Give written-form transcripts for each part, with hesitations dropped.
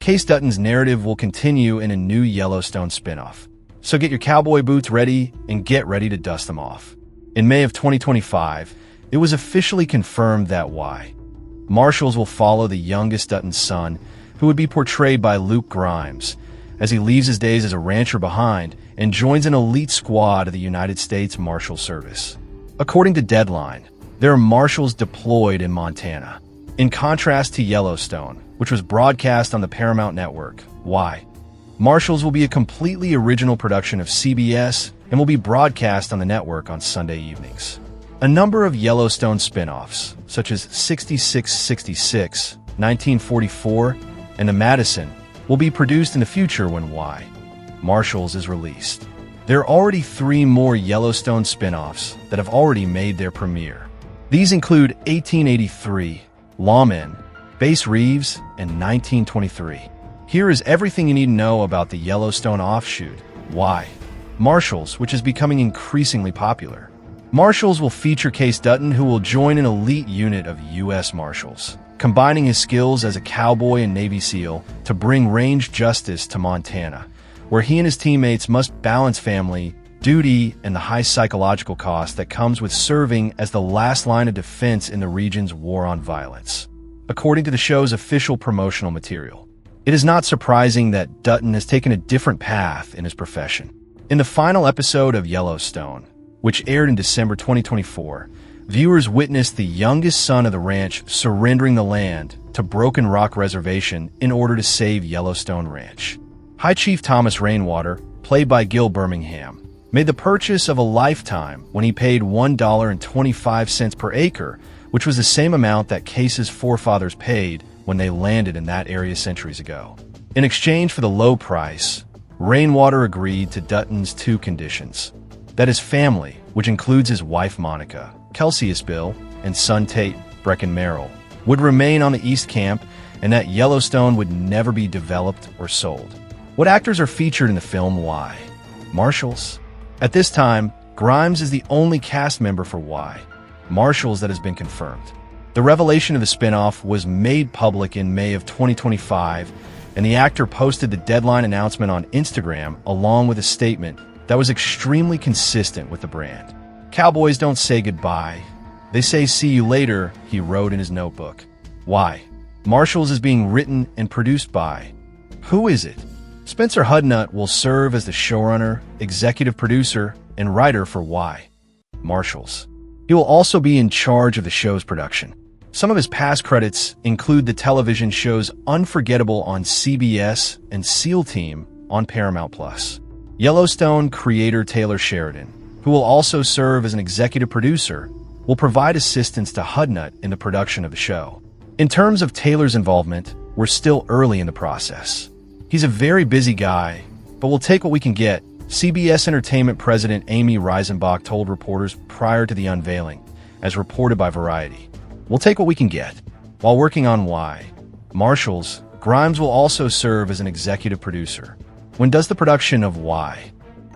Kayce Dutton's narrative will continue in a new Yellowstone spinoff. So get your cowboy boots ready and get ready to dust them off. In May of 2025, it was officially confirmed that Marshals will follow the youngest Dutton son, who would be portrayed by Luke Grimes, as he leaves his days as a rancher behind and joins an elite squad of the United States Marshal Service. According to Deadline, there are marshals deployed in Montana. In contrast to Yellowstone, which was broadcast on the Paramount Network, Marshals will be a completely original production of CBS and will be broadcast on the network on Sunday evenings. A number of Yellowstone spin-offs, such as 6666, 1944, and The Madison, will be produced in the future when Marshals is released. There are already 3 more Yellowstone spin-offs that have already made their premiere. These include 1883, Lawmen, Bass Reeves, and 1923. Here is everything you need to know about the Yellowstone offshoot, Marshals, which is becoming increasingly popular. Marshals will feature Kayce Dutton, who will join an elite unit of U.S. Marshals, combining his skills as a cowboy and Navy SEAL to bring range justice to Montana, where he and his teammates must balance family, duty, and the high psychological cost that comes with serving as the last line of defense in the region's war on violence. According to the show's official promotional material, it is not surprising that Dutton has taken a different path in his profession. In the final episode of Yellowstone, which aired in December 2024, viewers witnessed the youngest son of the ranch surrendering the land to Broken Rock Reservation in order to save Yellowstone Ranch. High Chief Thomas Rainwater, played by Gil Birmingham, made the purchase of a lifetime when he paid $1.25 per acre, which was the same amount that Kayce's forefathers paid when they landed in that area centuries ago. In exchange for the low price, Rainwater agreed to Dutton's 2 conditions: that his family, which includes his wife Monica, Kelsey Bill, and son Tate, Brecken Merrill, would remain on the East Camp, and that Yellowstone would never be developed or sold. What actors are featured in the film Marshals? At this time, Grimes is the only cast member for Marshals that has been confirmed. The revelation of the spinoff was made public in May of 2025, and the actor posted the Deadline announcement on Instagram along with a statement that was extremely consistent with the brand. "Cowboys don't say goodbye. They say see you later," he wrote in his notebook. Marshals is being written and produced by. Who is it? Spencer Hudnut will serve as the showrunner, executive producer, and writer for Marshals. He will also be in charge of the show's production. Some of his past credits include the television shows Unforgettable on CBS and SEAL Team on Paramount+. Yellowstone creator Taylor Sheridan, who will also serve as an executive producer, will provide assistance to Hudnut in the production of the show. In terms of Taylor's involvement, we're still early in the process. He's a very busy guy, but we'll take what we can get, CBS Entertainment President Amy Reisenbach told reporters prior to the unveiling, as reported by Variety. "We'll take what we can get." While working on Marshals, Grimes will also serve as an executive producer. When does the production of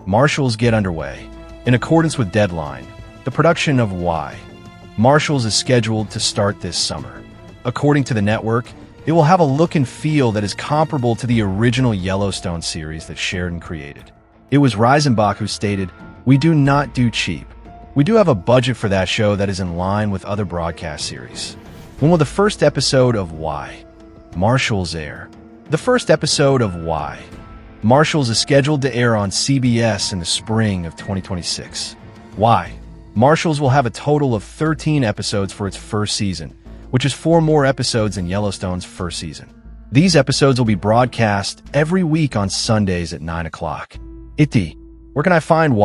Marshals get underway? In accordance with Deadline, the production of Marshals is scheduled to start this summer. According to the network, it will have a look and feel that is comparable to the original Yellowstone series that Sheridan created. It was Reisenbach who stated, "We do not do cheap. We do have a budget for that show that is in line with other broadcast series." When will the first episode of Marshals air? The first episode of Marshals is scheduled to air on CBS in the spring of 2026. Marshals will have a total of 13 episodes for its first season, which is 4 more episodes than Yellowstone's first season. These episodes will be broadcast every week on Sundays at 9 o'clock. Where can I find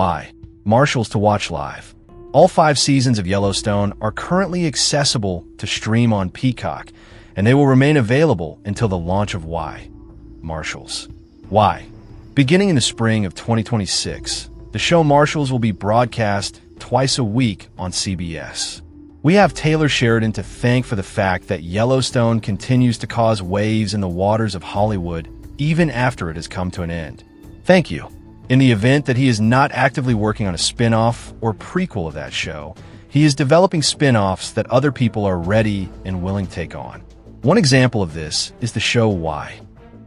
Marshals to watch live? All 5 seasons of Yellowstone are currently accessible to stream on Peacock, and they will remain available until the launch of Marshals. Beginning in the spring of 2026, the show Marshals will be broadcast twice a week on CBS. We have Taylor Sheridan to thank for the fact that Yellowstone continues to cause waves in the waters of Hollywood even after it has come to an end. Thank you. In the event that he is not actively working on a spin-off or prequel of that show, he is developing spin-offs that other people are ready and willing to take on. One example of this is the show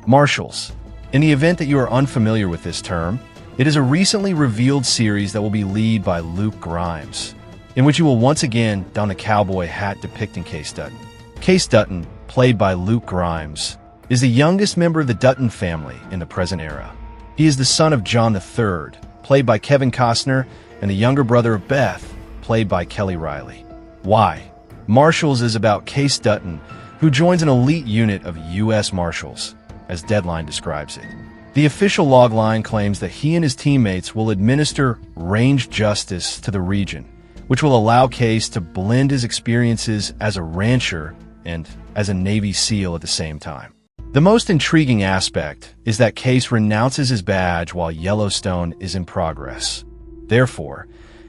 Marshals. In the event that you are unfamiliar with this term, it is a recently revealed series that will be led by Luke Grimes, in which you will once again don the cowboy hat depicting Kayce Dutton. Kayce Dutton, played by Luke Grimes, is the youngest member of the Dutton family in the present era. He is the son of John III, played by Kevin Costner, and the younger brother of Beth, played by Kelly Riley. Why? Marshals is about Kayce Dutton, who joins an elite unit of U.S. Marshals, as Deadline describes it. The official logline claims that he and his teammates will administer range justice to the region, which will allow Kayce to blend his experiences as a rancher and as a Navy SEAL at the same time. The most intriguing aspect is that Kayce renounces his badge while Yellowstone is in progress. Therefore,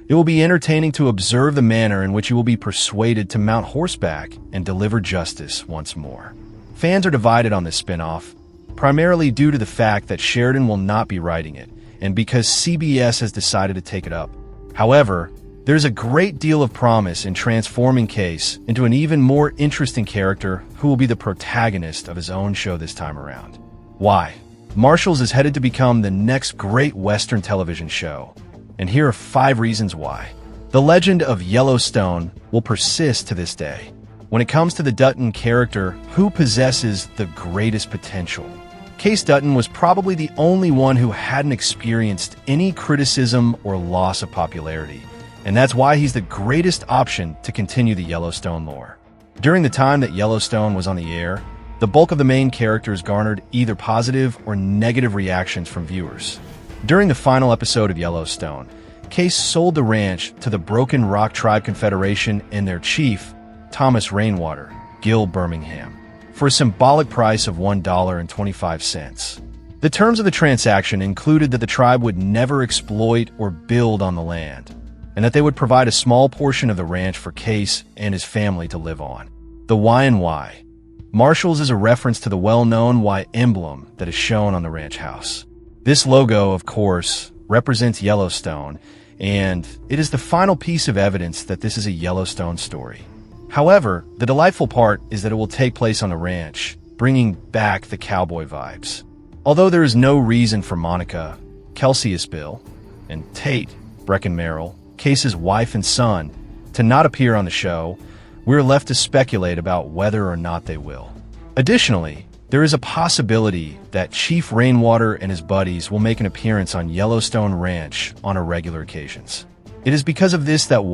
it will be entertaining to observe the manner in which he will be persuaded to mount horseback and deliver justice once more. Fans are divided on this spin-off, primarily due to the fact that Sheridan will not be writing it, and because CBS has decided to take it up. However, there's a great deal of promise in transforming Kayce into an even more interesting character who will be the protagonist of his own show this time around. Why? Marshals is headed to become the next great Western television show, and here are 5 reasons why. The legend of Yellowstone will persist to this day. When it comes to the Dutton character, who possesses the greatest potential? Kayce Dutton was probably the only one who hadn't experienced any criticism or loss of popularity, and that's why he's the greatest option to continue the Yellowstone lore. During the time that Yellowstone was on the air, the bulk of the main characters garnered either positive or negative reactions from viewers. During the final episode of Yellowstone, Kayce sold the ranch to the Broken Rock Tribe Confederation and their chief, Thomas Rainwater, Gil Birmingham, for a symbolic price of $1.25. The terms of the transaction included that the tribe would never exploit or build on the land, and that they would provide a small portion of the ranch for Kayce and his family to live on. The Y and Y. Marshals is a reference to the well-known Y emblem that is shown on the ranch house. This logo, of course, represents Yellowstone, and it is the final piece of evidence that this is a Yellowstone story. However, the delightful part is that it will take place on the ranch, bringing back the cowboy vibes. Although there is no reason for Monica, Kelsey Bill, and Tate, Brecken Merrill, Kayce's wife and son, to not appear on the show, we're left to speculate about whether or not they will. Additionally, there is a possibility that Chief Rainwater and his buddies will make an appearance on Yellowstone Ranch on irregular occasions. It is because of this that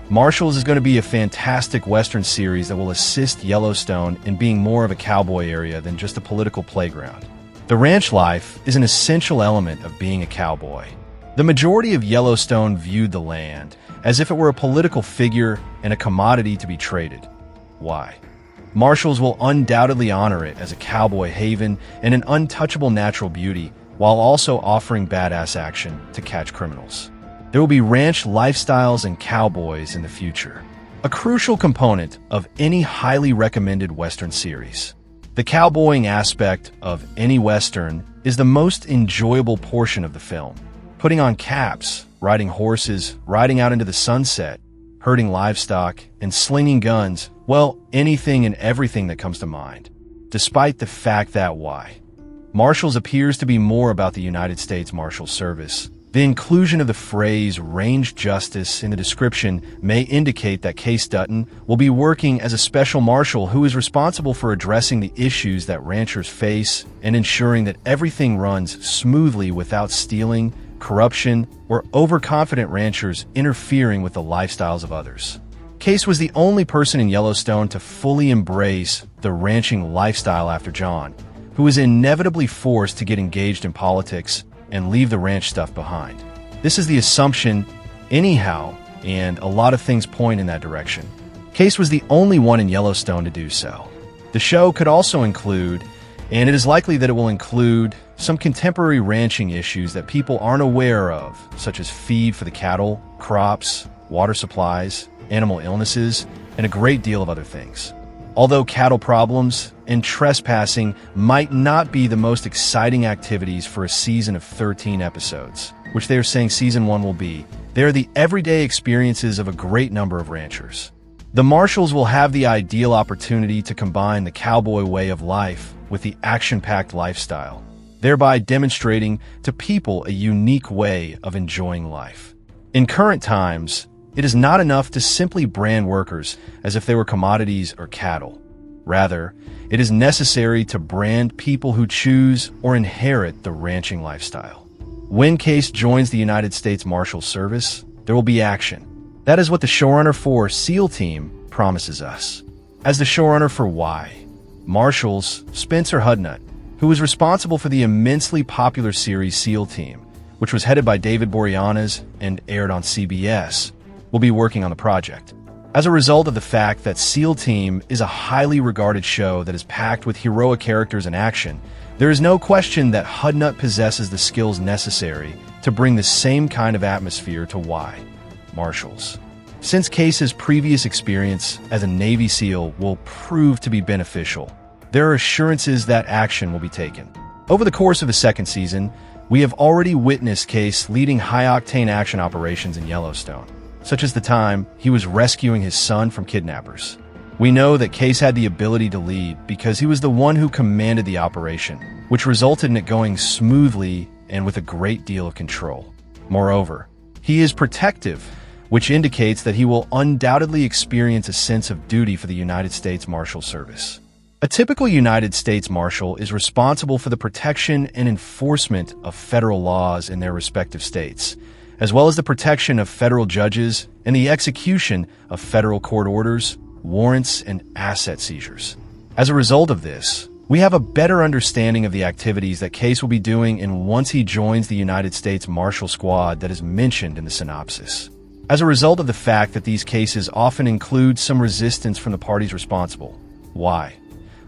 Marshals is going to be a fantastic Western series that will assist Yellowstone in being more of a cowboy area than just a political playground. The ranch life is an essential element of being a cowboy. The majority of Yellowstone viewed the land as if it were a political figure and a commodity to be traded. Why? Marshals will undoubtedly honor it as a cowboy haven and an untouchable natural beauty, while also offering badass action to catch criminals. There will be ranch lifestyles and cowboys in the future, a crucial component of any highly recommended Western series. The cowboying aspect of any Western is the most enjoyable portion of the film. Putting on caps, riding horses, riding out into the sunset, herding livestock, and slinging guns, well, anything and everything that comes to mind. Despite the fact that Marshals appears to be more about the United States Marshal Service, the inclusion of the phrase range justice in the description may indicate that Kayce Dutton will be working as a special marshal who is responsible for addressing the issues that ranchers face and ensuring that everything runs smoothly without stealing, corruption, or overconfident ranchers interfering with the lifestyles of others. Kayce was the only person in Yellowstone to fully embrace the ranching lifestyle after John, who was inevitably forced to get engaged in politics and leave the ranch stuff behind. This is the assumption anyhow, and a lot of things point in that direction. Kayce was the only one in Yellowstone to do so. The show could also include, and it is likely that it will include, some contemporary ranching issues that people aren't aware of, such as feed for the cattle, crops, water supplies, animal illnesses, and a great deal of other things. Although cattle problems and trespassing might not be the most exciting activities for a season of 13 episodes, which they are saying season 1 will be, they are the everyday experiences of a great number of ranchers. The Marshals will have the ideal opportunity to combine the cowboy way of life with the action-packed lifestyle, thereby demonstrating to people a unique way of enjoying life. In current times, it is not enough to simply brand workers as if they were commodities or cattle. Rather, it is necessary to brand people who choose or inherit the ranching lifestyle. When Kayce joins the United States Marshals Service, there will be action. That is what the showrunner for SEAL Team promises us. As the showrunner for Marshals, Spencer Hudnut, who was responsible for the immensely popular series SEAL Team, which was headed by David Boreanaz and aired on CBS, will be working on the project. As a result of the fact that SEAL Team is a highly regarded show that is packed with heroic characters and action, there is no question that Hudnut possesses the skills necessary to bring the same kind of atmosphere to Marshals. Since Kayce's previous experience as a Navy SEAL will prove to be beneficial, there are assurances that action will be taken. Over the course of the second season, we have already witnessed Kayce leading high-octane action operations in Yellowstone, such as the time he was rescuing his son from kidnappers. We know that Kayce had the ability to lead because he was the one who commanded the operation, which resulted in it going smoothly and with a great deal of control. Moreover, he is protective, which indicates that he will undoubtedly experience a sense of duty for the United States Marshal Service. A typical United States Marshal is responsible for the protection and enforcement of federal laws in their respective states, as well as the protection of federal judges and the execution of federal court orders, warrants, and asset seizures. As a result of this, we have a better understanding of the activities that Kayce will be doing once he joins the United States Marshal Squad that is mentioned in the synopsis. As a result of the fact that these cases often include some resistance from the parties responsible,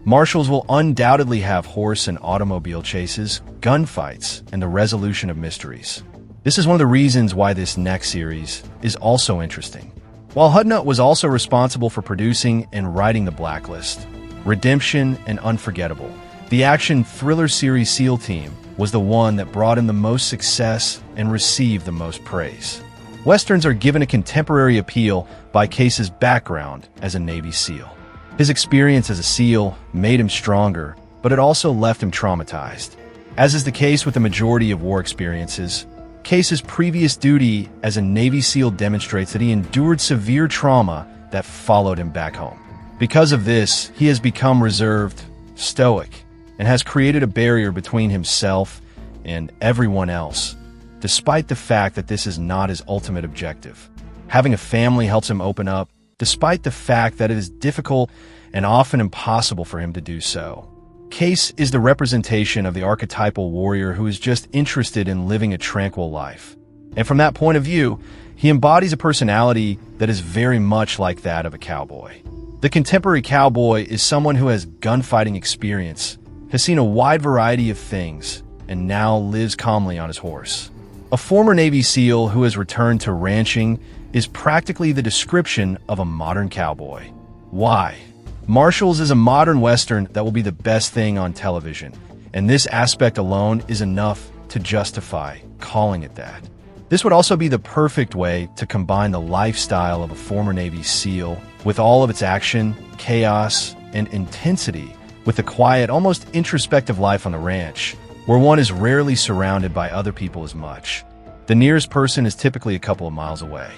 Marshals will undoubtedly have horse and automobile chases, gunfights, and the resolution of mysteries. This is one of the reasons why this next series is also interesting. While Hudnut was also responsible for producing and writing The Blacklist, Redemption, and Unforgettable, the action thriller series SEAL Team was the one that brought him the most success and received the most praise. Westerns are given a contemporary appeal by Kayce's background as a Navy SEAL. His experience as a SEAL made him stronger, but it also left him traumatized. As is the case with the majority of war experiences, Kayce's previous duty as a Navy SEAL demonstrates that he endured severe trauma that followed him back home. Because of this, he has become reserved, stoic, and has created a barrier between himself and everyone else, despite the fact that this is not his ultimate objective. Having a family helps him open up, despite the fact that it is difficult and often impossible for him to do so. Kayce is the representation of the archetypal warrior who is just interested in living a tranquil life. And from that point of view, he embodies a personality that is very much like that of a cowboy. The contemporary cowboy is someone who has gunfighting experience, has seen a wide variety of things, and now lives calmly on his horse. A former Navy SEAL who has returned to ranching is practically the description of a modern cowboy. Why? Marshals is a modern Western that will be the best thing on television, and this aspect alone is enough to justify calling it that. This would also be the perfect way to combine the lifestyle of a former Navy SEAL with all of its action, chaos, and intensity with the quiet, almost introspective life on the ranch, where one is rarely surrounded by other people as much. The nearest person is typically a couple of miles away.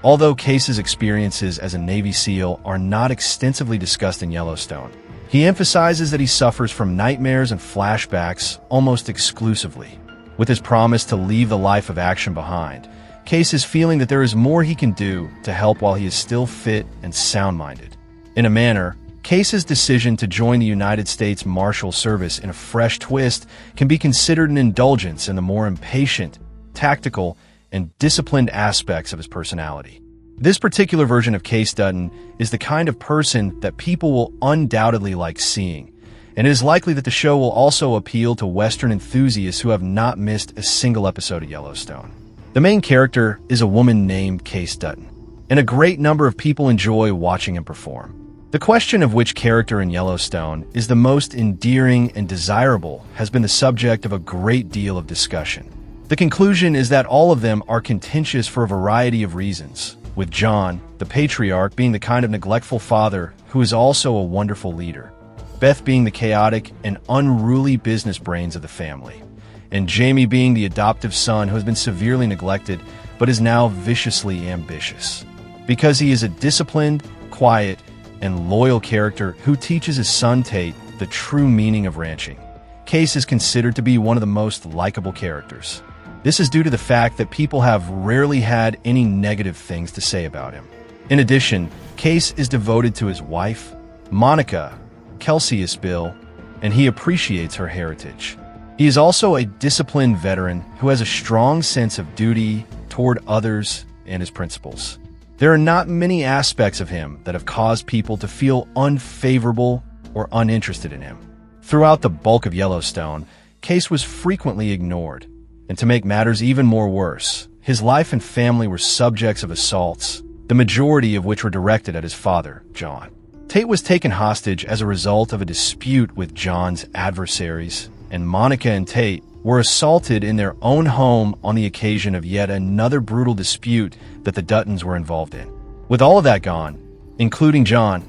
Although Kayce's experiences as a Navy SEAL are not extensively discussed in Yellowstone, he emphasizes that he suffers from nightmares and flashbacks almost exclusively. With his promise to leave the life of action behind, Kayce is feeling that there is more he can do to help while he is still fit and sound-minded. In a manner, Kayce's decision to join the United States Marshal Service in a fresh twist can be considered an indulgence in the more impatient, tactical, and disciplined aspects of his personality. This particular version of Kayce Dutton is the kind of person that people will undoubtedly like seeing, and it is likely that the show will also appeal to Western enthusiasts who have not missed a single episode of Yellowstone. The main character is a woman named Kayce Dutton, and a great number of people enjoy watching him perform. The question of which character in Yellowstone is the most endearing and desirable has been the subject of a great deal of discussion. The conclusion is that all of them are contentious for a variety of reasons, with John, the patriarch, being the kind of neglectful father who is also a wonderful leader. Beth being the chaotic and unruly business brains of the family, and Jamie being the adoptive son who has been severely neglected but is now viciously ambitious. Because he is a disciplined, quiet, and loyal character who teaches his son Tate the true meaning of ranching, Kayce is considered to be one of the most likable characters. This is due to the fact that people have rarely had any negative things to say about him. In addition, Kayce is devoted to his wife, Monica, Kelsey Bill, and he appreciates her heritage. He is also a disciplined veteran who has a strong sense of duty toward others and his principles. There are not many aspects of him that have caused people to feel unfavorable or uninterested in him. Throughout the bulk of Yellowstone, Kayce was frequently ignored, and to make matters even more worse, his life and family were subjects of assaults, the majority of which were directed at his father, John. Tate was taken hostage as a result of a dispute with John's adversaries, and Monica and Tate were assaulted in their own home on the occasion of yet another brutal dispute that the Duttons were involved in. With all of that gone, including John,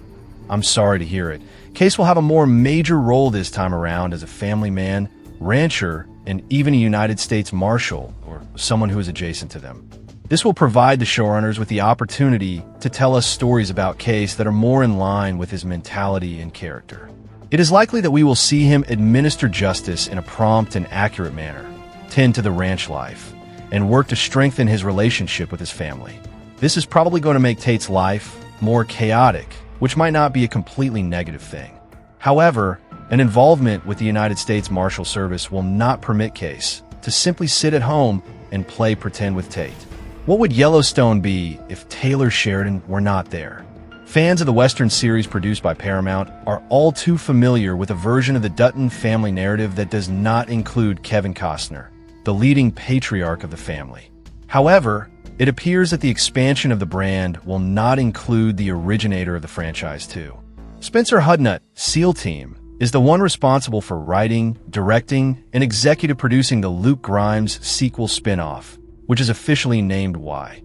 I'm sorry to hear it, Kayce will have a more major role this time around as a family man, rancher, and even a United States Marshal, or someone who is adjacent to them. This will provide the showrunners with the opportunity to tell us stories about Kayce that are more in line with his mentality and character. It is likely that we will see him administer justice in a prompt and accurate manner, tend to the ranch life, and work to strengthen his relationship with his family. This is probably going to make Tate's life more chaotic, which might not be a completely negative thing. However, an involvement with the United States Marshal Service will not permit Kayce to simply sit at home and play pretend with Tate. What would Yellowstone be if Taylor Sheridan were not there? Fans of the Western series produced by Paramount are all too familiar with a version of the Dutton family narrative that does not include Kevin Costner, the leading patriarch of the family. However, it appears that the expansion of the brand will not include the originator of the franchise too. Spencer Hudnut, SEAL Team, is the one responsible for writing, directing, and executive producing the Luke Grimes sequel spin-off, which is officially named Y.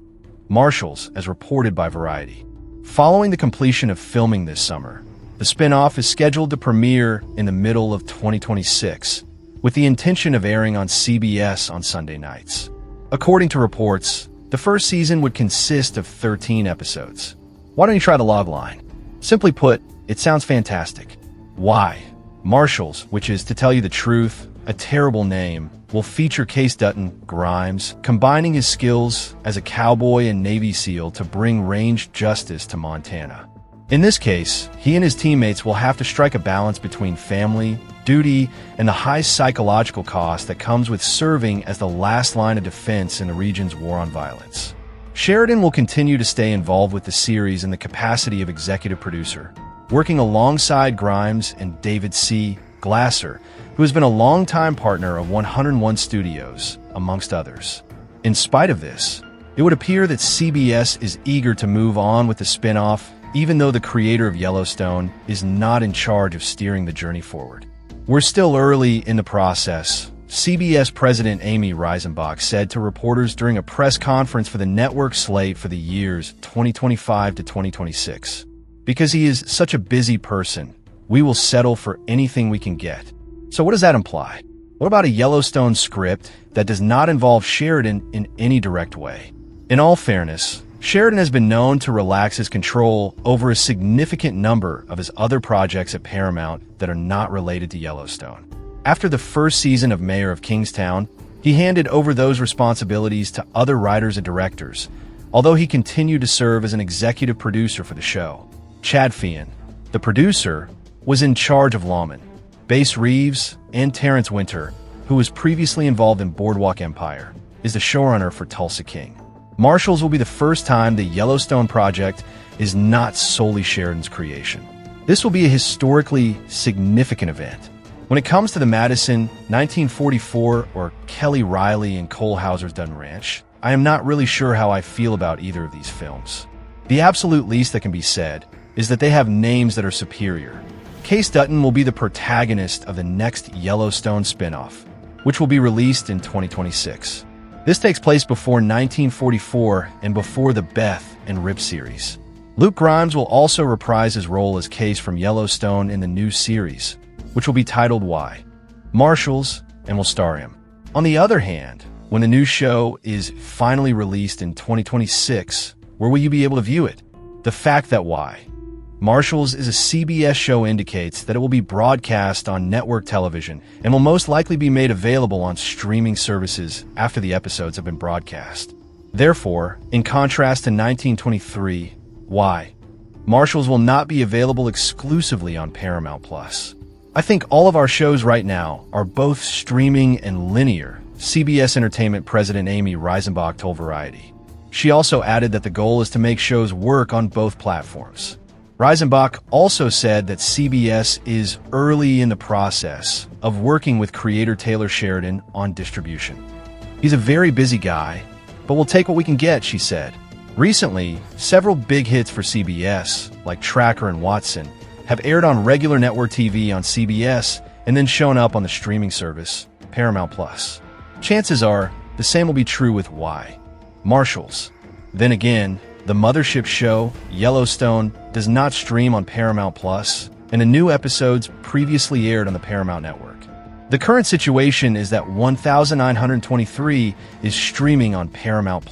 Marshals, as reported by Variety. Following the completion of filming this summer, the spin-off is scheduled to premiere in the middle of 2026, with the intention of airing on CBS on Sunday nights. According to reports, the first season would consist of 13 episodes. Why don't you try the logline? Simply put, it sounds fantastic. Why? Marshals, which is, to tell you the truth, a terrible name, will feature Kayce Dutton, Grimes, combining his skills as a cowboy and Navy SEAL to bring range justice to Montana. In this case, he and his teammates will have to strike a balance between family, duty, and the high psychological cost that comes with serving as the last line of defense in the region's war on violence. Sheridan will continue to stay involved with the series in the capacity of executive producer, working alongside Grimes and David C. Glasser, who has been a longtime partner of 101 Studios, amongst others. In spite of this, it would appear that CBS is eager to move on with the spin-off, even though the creator of Yellowstone is not in charge of steering the journey forward. We're still early in the process, CBS President Amy Reisenbach said to reporters during a press conference for the network slate for the years 2025 to 2026. Because he is such a busy person, we will settle for anything we can get. So what does that imply? What about a Yellowstone script that does not involve Sheridan in any direct way? In all fairness, Sheridan has been known to relax his control over a significant number of his other projects at Paramount that are not related to Yellowstone. After the first season of Mayor of Kingstown, he handed over those responsibilities to other writers and directors, although he continued to serve as an executive producer for the show. Chad Feehan, the producer, was in charge of Lawman, Bass Reeves, and Terrence Winter, who was previously involved in Boardwalk Empire, is the showrunner for Tulsa King. Marshals will be the first time the Yellowstone project is not solely Sheridan's creation. This will be a historically significant event. When it comes to the Madison 1944 or Kelly Riley and Cole Hauser's Dutton Ranch, I am not really sure how I feel about either of these films. The absolute least that can be said is that they have names that are superior. Kayce Dutton will be the protagonist of the next Yellowstone spinoff, which will be released in 2026. This takes place before 1944 and before the Beth and Rip series. Luke Grimes will also reprise his role as Kayce from Yellowstone in the new series, which will be titled Why? Marshals, and will star him. On the other hand, when the new show is finally released in 2026, where will you be able to view it? The fact that Why? Marshals is a CBS show indicates that it will be broadcast on network television and will most likely be made available on streaming services after the episodes have been broadcast. Therefore, in contrast to 1923, Why? Marshals will not be available exclusively on Paramount+. I think all of our shows right now are both streaming and linear, CBS Entertainment President Amy Reisenbach told Variety. She also added that the goal is to make shows work on both platforms. Reisenbach also said that CBS is early in the process of working with creator Taylor Sheridan on distribution. He's a very busy guy, but we'll take what we can get, she said. Recently, several big hits for CBS, like Tracker and Watson, have aired on regular network TV on CBS and then shown up on the streaming service, Paramount+. Chances are, the same will be true with Why? Marshals. Then again, the mothership show, Yellowstone, does not stream on Paramount+, and the new episodes previously aired on the Paramount Network. The current situation is that 1923 is streaming on Paramount+,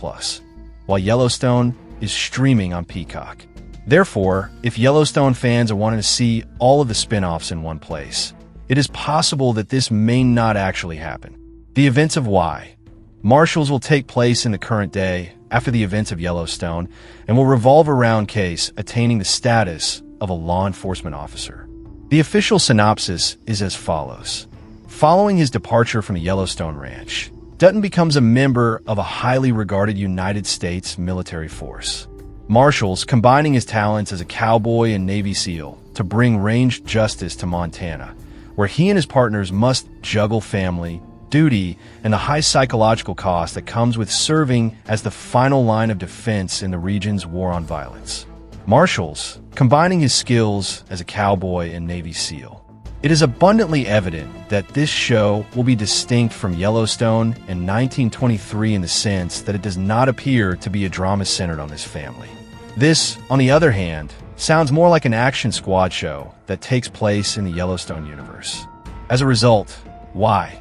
while Yellowstone is streaming on Peacock. Therefore, if Yellowstone fans are wanting to see all of the spin-offs in one place, it is possible that this may not actually happen. The events of Why? Marshals will take place in the current day after the events of Yellowstone and will revolve around Kayce attaining the status of a law enforcement officer. The official synopsis is as follows. Following his departure from the Yellowstone Ranch, Dutton becomes a member of a highly regarded United States military force. Marshals, combining his talents as a cowboy and Navy SEAL to bring ranged justice to Montana, where he and his partners must juggle family, duty, and the high psychological cost that comes with serving as the final line of defense in the region's war on violence. Marshals, combining his skills as a cowboy and Navy SEAL. It is abundantly evident that this show will be distinct from Yellowstone and 1923 in the sense that it does not appear to be a drama centered on this family. This, on the other hand, sounds more like an action squad show that takes place in the Yellowstone universe. As a result, Why?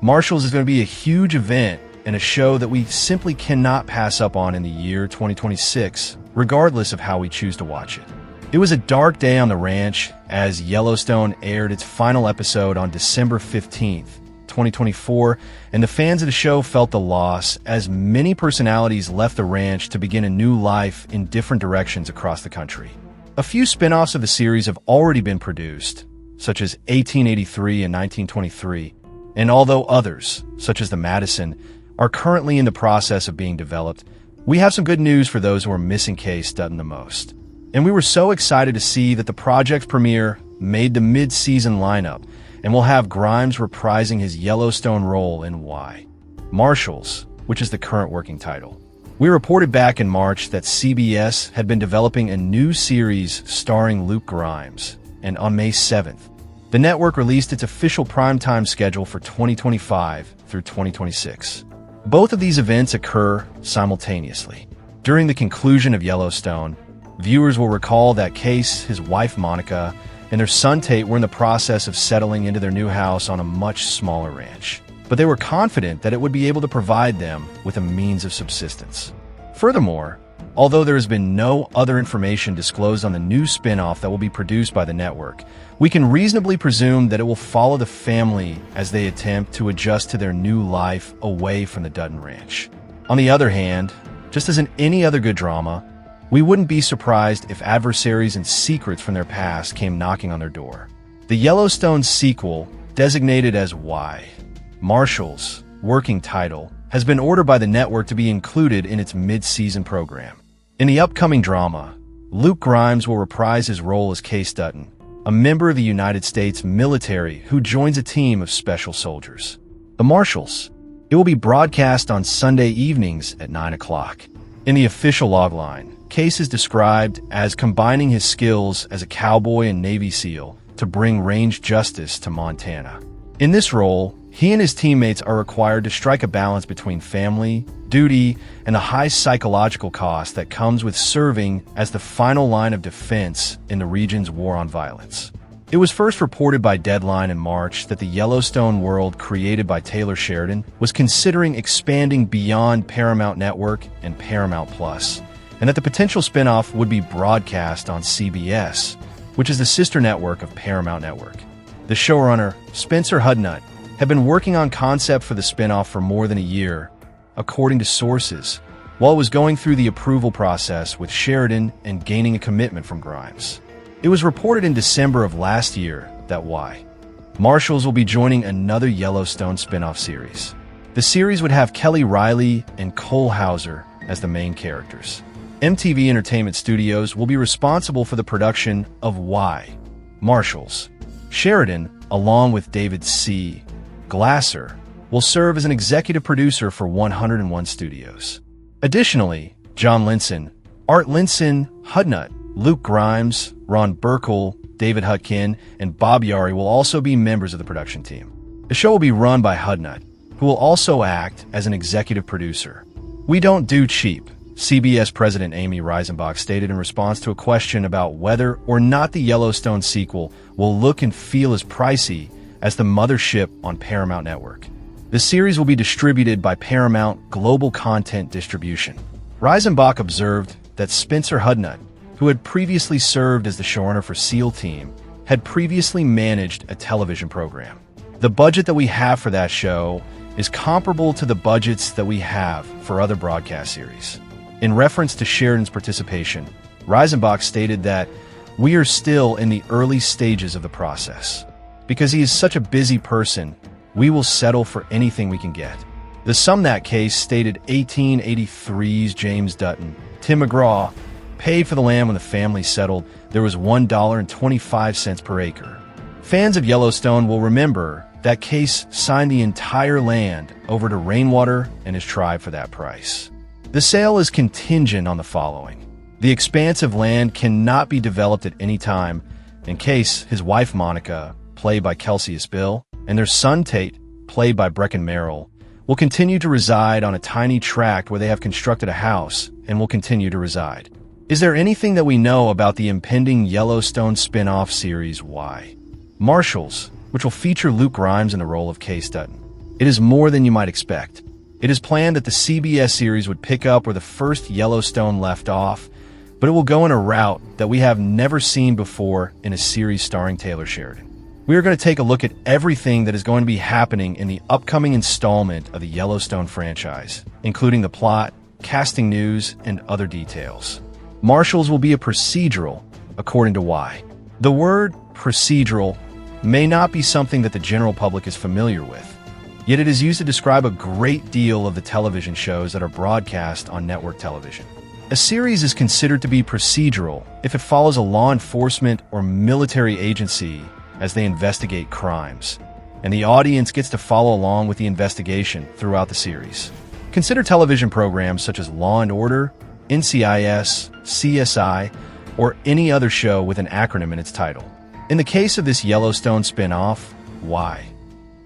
Marshals is going to be a huge event and a show that we simply cannot pass up on in the year 2026, regardless of how we choose to watch it. It was a dark day on the ranch as Yellowstone aired its final episode on December 15th, 2024, and the fans of the show felt the loss as many personalities left the ranch to begin a new life in different directions across the country. A few spin-offs of the series have already been produced, such as 1883 and 1923, and although others, such as the Madison, are currently in the process of being developed, we have some good news for those who are missing Kayce Dutton the most. And we were so excited to see that the project's premiere made the mid-season lineup, and we'll have Grimes reprising his Yellowstone role in Why? Marshals, which is the current working title. We reported back in March that CBS had been developing a new series starring Luke Grimes, and on May 7th, the network released its official primetime schedule for 2025 through 2026. Both of these events occur simultaneously. During the conclusion of Yellowstone, viewers will recall that Kayce, his wife Monica, and their son Tate were in the process of settling into their new house on a much smaller ranch, but they were confident that it would be able to provide them with a means of subsistence. Furthermore, although there has been no other information disclosed on the new spin-off that will be produced by the network, we can reasonably presume that it will follow the family as they attempt to adjust to their new life away from the Dutton Ranch. On the other hand, just as in any other good drama, we wouldn't be surprised if adversaries and secrets from their past came knocking on their door. The Yellowstone sequel, designated as Why? Marshals, working title, has been ordered by the network to be included in its mid-season program. In the upcoming drama, Luke Grimes will reprise his role as Kayce Dutton, a member of the United States military who joins a team of special soldiers. The Marshals. It will be broadcast on Sunday evenings at 9 o'clock. In the official logline, Kayce is described as combining his skills as a cowboy and Navy SEAL to bring ranged justice to Montana. In this role, He and his teammates are required to strike a balance between family, duty, and the high psychological cost that comes with serving as the final line of defense in the region's war on violence. It was first reported by Deadline in March that the Yellowstone world created by Taylor Sheridan was considering expanding beyond Paramount Network and Paramount Plus, and that the potential spinoff would be broadcast on CBS, which is the sister network of Paramount Network. The showrunner, Spencer Hudnut, had been working on concept for the spinoff for more than a year, according to sources, while it was going through the approval process with Sheridan and gaining a commitment from Grimes. It was reported in December of last year that Marshals will be joining another Yellowstone spinoff series. The series would have Kelly Riley and Cole Hauser as the main characters. MTV Entertainment Studios will be responsible for the production of Marshals. Sheridan, along with David C. Glasser, will serve as an executive producer for 101 Studios. Additionally, John Linson, Art Linson, Hudnut, Luke Grimes, Ron Burkle, David Hutkin, and Bob Yari will also be members of the production team. The show will be run by Hudnut, who will also act as an executive producer. "We don't do cheap," CBS President Amy Reisenbach stated in response to a question about whether or not the Yellowstone sequel will look and feel as pricey as the mothership on Paramount Network. The series will be distributed by Paramount Global Content Distribution. Reisenbach observed that Spencer Hudnut, who had previously served as the showrunner for SEAL Team, had previously managed a television program. "The budget that we have for that show is comparable to the budgets that we have for other broadcast series." In reference to Sheridan's participation, Reisenbach stated that "we are still in the early stages of the process. Because he is such a busy person, we will settle for anything we can get." The Sum That Case stated 1883's James Dutton, Tim McGraw, paid for the land when the family settled. There was $1.25 per acre. Fans of Yellowstone will remember that Kayce signed the entire land over to Rainwater and his tribe for that price. The sale is contingent on the following. The expanse of land cannot be developed at any time, and Kayce, his wife Monica, played by Kelsey Bill, and their son Tate, played by Brecken Merrill, will continue to reside on a tiny tract where they have constructed a house and will continue to reside. Is there anything that we know about the impending Yellowstone spin-off series Marshals, which will feature Luke Grimes in the role of Kayce Dutton? It is more than you might expect. It is planned that the CBS series would pick up where the first Yellowstone left off, but it will go in a route that we have never seen before in a series starring Taylor Sheridan. We are going to take a look at everything that is going to be happening in the upcoming installment of the Yellowstone franchise, including the plot, casting news, and other details. Marshals will be a procedural, according to The word procedural may not be something that the general public is familiar with, yet it is used to describe a great deal of the television shows that are broadcast on network television. A series is considered to be procedural if it follows a law enforcement or military agency as they investigate crimes, and the audience gets to follow along with the investigation throughout the series. Consider television programs such as Law & Order, NCIS, CSI, or any other show with an acronym in its title. In the case of this Yellowstone spin-off,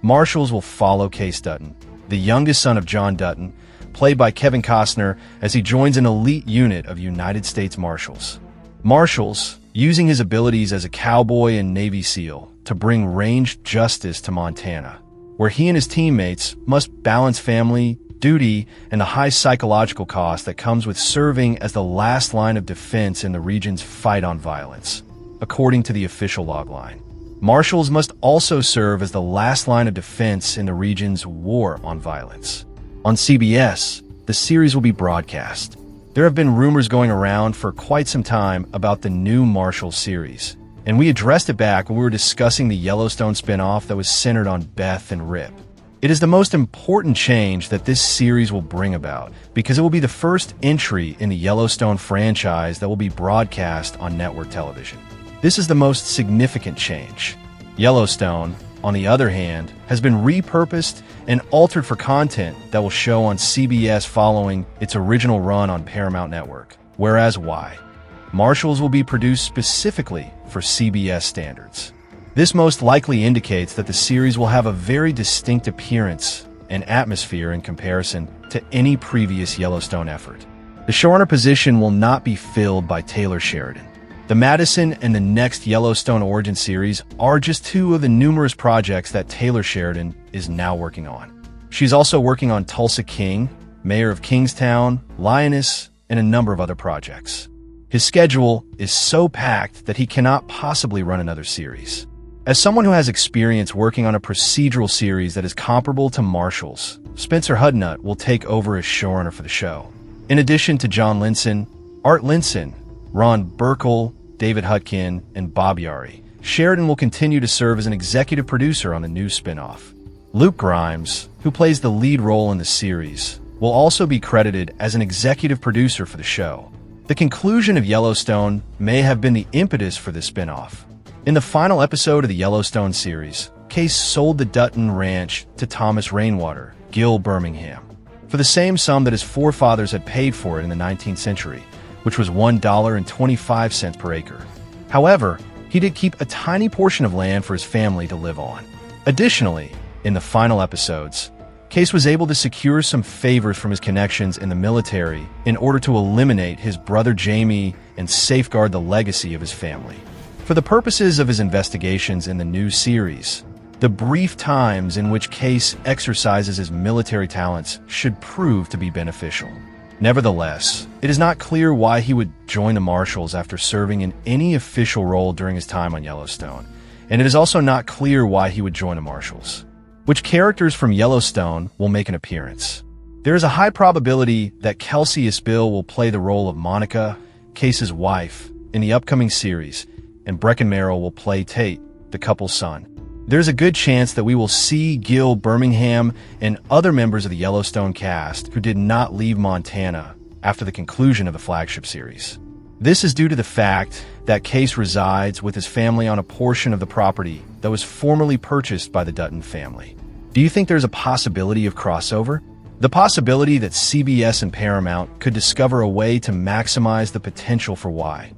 Marshals will follow Kayce Dutton, the youngest son of John Dutton, played by Kevin Costner, as he joins an elite unit of United States Marshals. Marshals, using his abilities as a cowboy and Navy SEAL to bring ranged justice to Montana, where he and his teammates must balance family, duty, and the high psychological cost that comes with serving as the last line of defense in the region's fight on violence. According to the official logline, Marshals must also serve as the last line of defense in the region's war on violence. On CBS, the series will be broadcast. There have been rumors going around for quite some time about the new Marshals series, and we addressed it back when we were discussing the Yellowstone spin-off that was centered on Beth and Rip. It is the most important change that this series will bring about because it will be the first entry in the Yellowstone franchise that will be broadcast on network television. This is the most significant change. Yellowstone, on the other hand, has been repurposed and altered for content that will show on CBS following its original run on Paramount Network, whereas Marshals will be produced specifically for CBS standards. This most likely indicates that the series will have a very distinct appearance and atmosphere in comparison to any previous Yellowstone effort. The showrunner position will not be filled by Taylor Sheridan. The Madison and the next Yellowstone Origin series are just two of the numerous projects that Taylor Sheridan is now working on. She's also working on Tulsa King, Mayor of Kingstown, Lioness, and a number of other projects. His schedule is so packed that he cannot possibly run another series. As someone who has experience working on a procedural series that is comparable to Marshals, Spencer Hudnut will take over as showrunner for the show. In addition to John Linson, Art Linson, Ron Burkle, David Hutkin, and Bob Yari, Sheridan will continue to serve as an executive producer on the new spin-off. Luke Grimes, who plays the lead role in the series, will also be credited as an executive producer for the show. The conclusion of Yellowstone may have been the impetus for this spin-off. In the final episode of the Yellowstone series, Kayce sold the Dutton Ranch to Thomas Rainwater, Gil Birmingham, for the same sum that his forefathers had paid for it in the 19th century, which was $1.25 per acre. However, he did keep a tiny portion of land for his family to live on. Additionally, in the final episodes, Kayce was able to secure some favors from his connections in the military in order to eliminate his brother Jamie and safeguard the legacy of his family. For the purposes of his investigations in the new series, the brief times in which Kayce exercises his military talents should prove to be beneficial. Nevertheless, it is not clear why he would join the Marshals after serving in any official role during his time on Yellowstone, and it is also not clear why he would join the Marshals. Which characters from Yellowstone will make an appearance? There is a high probability that Kelsey Isbill will play the role of Monica, Kayce's wife, in the upcoming series, and Brecken Merrill will play Tate, the couple's son. There's a good chance that we will see Gil Birmingham and other members of the Yellowstone cast who did not leave Montana after the conclusion of the flagship series. This is due to the fact that Kayce resides with his family on a portion of the property that was formerly purchased by the Dutton family. Do you think there's a possibility of crossover? The possibility that CBS and Paramount could discover a way to maximize the potential for Y.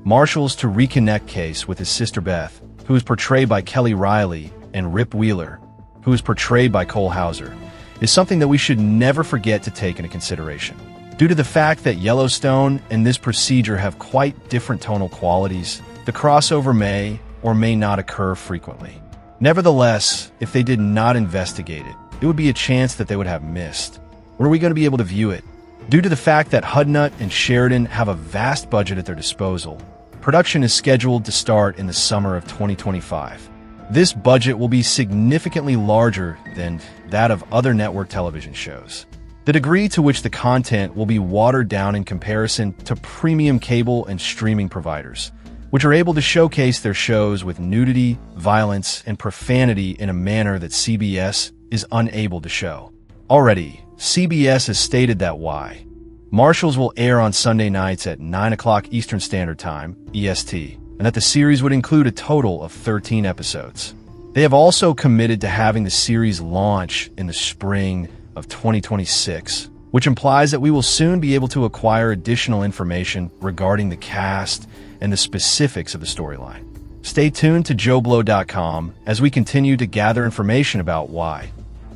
Marshals to reconnect Kayce with his sister Beth, who is portrayed by Kelly Riley, and Rip Wheeler, who is portrayed by Cole Hauser, is something that we should never forget to take into consideration. Due to the fact that Yellowstone and this procedure have quite different tonal qualities, the crossover may or may not occur frequently. Nevertheless, if they did not investigate it, it would be a chance that they would have missed. Or are we going to be able to view it? Due to the fact that Hudnut and Sheridan have a vast budget at their disposal, production is scheduled to start in the summer of 2025. This budget will be significantly larger than that of other network television shows. The degree to which the content will be watered down in comparison to premium cable and streaming providers, which are able to showcase their shows with nudity, violence, and profanity in a manner that CBS is unable to show. Already, CBS has stated that Y. Marshals will air on Sunday nights at 9 o'clock Eastern Standard Time, EST, and that the series would include a total of 13 episodes. They have also committed to having the series launch in the spring of 2026, which implies that we will soon be able to acquire additional information regarding the cast and the specifics of the storyline. Stay tuned to JoeBlow.com as we continue to gather information about Y,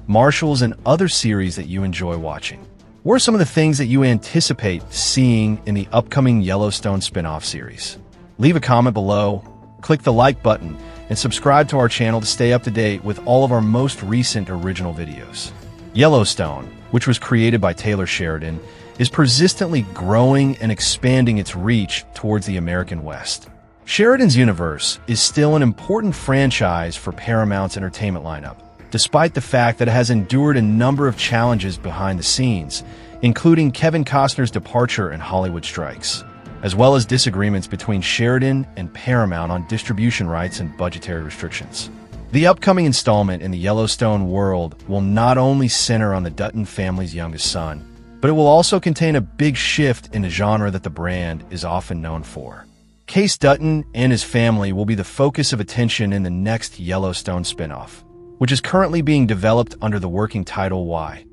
Marshals, and other series that you enjoy watching. What are some of the things that you anticipate seeing in the upcoming Yellowstone spin-off series? Leave a comment below, click the like button, and subscribe to our channel to stay up to date with all of our most recent original videos. Yellowstone, which was created by Taylor Sheridan, is persistently growing and expanding its reach towards the American West. Sheridan's universe is still an important franchise for Paramount's entertainment lineup, despite the fact that it has endured a number of challenges behind the scenes, including Kevin Costner's departure and Hollywood strikes, as well as disagreements between Sheridan and Paramount on distribution rights and budgetary restrictions. The upcoming installment in the Yellowstone world will not only center on the Dutton family's youngest son, but it will also contain a big shift in the genre that the brand is often known for. Kayce Dutton and his family will be the focus of attention in the next Yellowstone spinoff, which is currently being developed under the working title Y.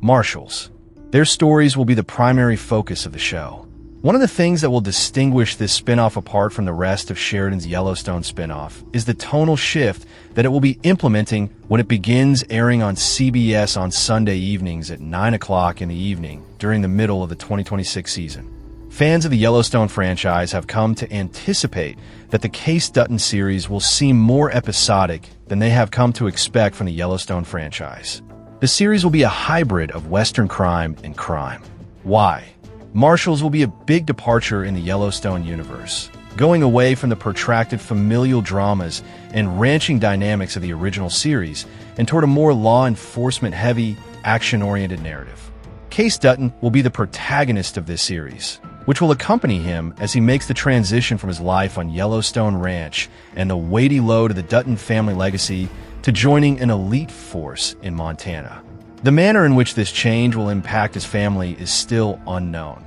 Marshals. Their stories will be the primary focus of the show. One of the things that will distinguish this spin-off apart from the rest of Sheridan's Yellowstone spin-off is the tonal shift that it will be implementing when it begins airing on CBS on Sunday evenings at 9 o'clock in the evening during the middle of the 2026 season. Fans of the Yellowstone franchise have come to anticipate that the Kayce Dutton series will seem more episodic than they have come to expect from the Yellowstone franchise. The series will be a hybrid of Western crime and crime. Why? Marshals will be a big departure in the Yellowstone universe, going away from the protracted familial dramas and ranching dynamics of the original series and toward a more law enforcement-heavy, action-oriented narrative. Kayce Dutton will be the protagonist of this series, which will accompany him as he makes the transition from his life on Yellowstone Ranch and the weighty load of the Dutton family legacy to joining an elite force in Montana. The manner in which this change will impact his family is still unknown.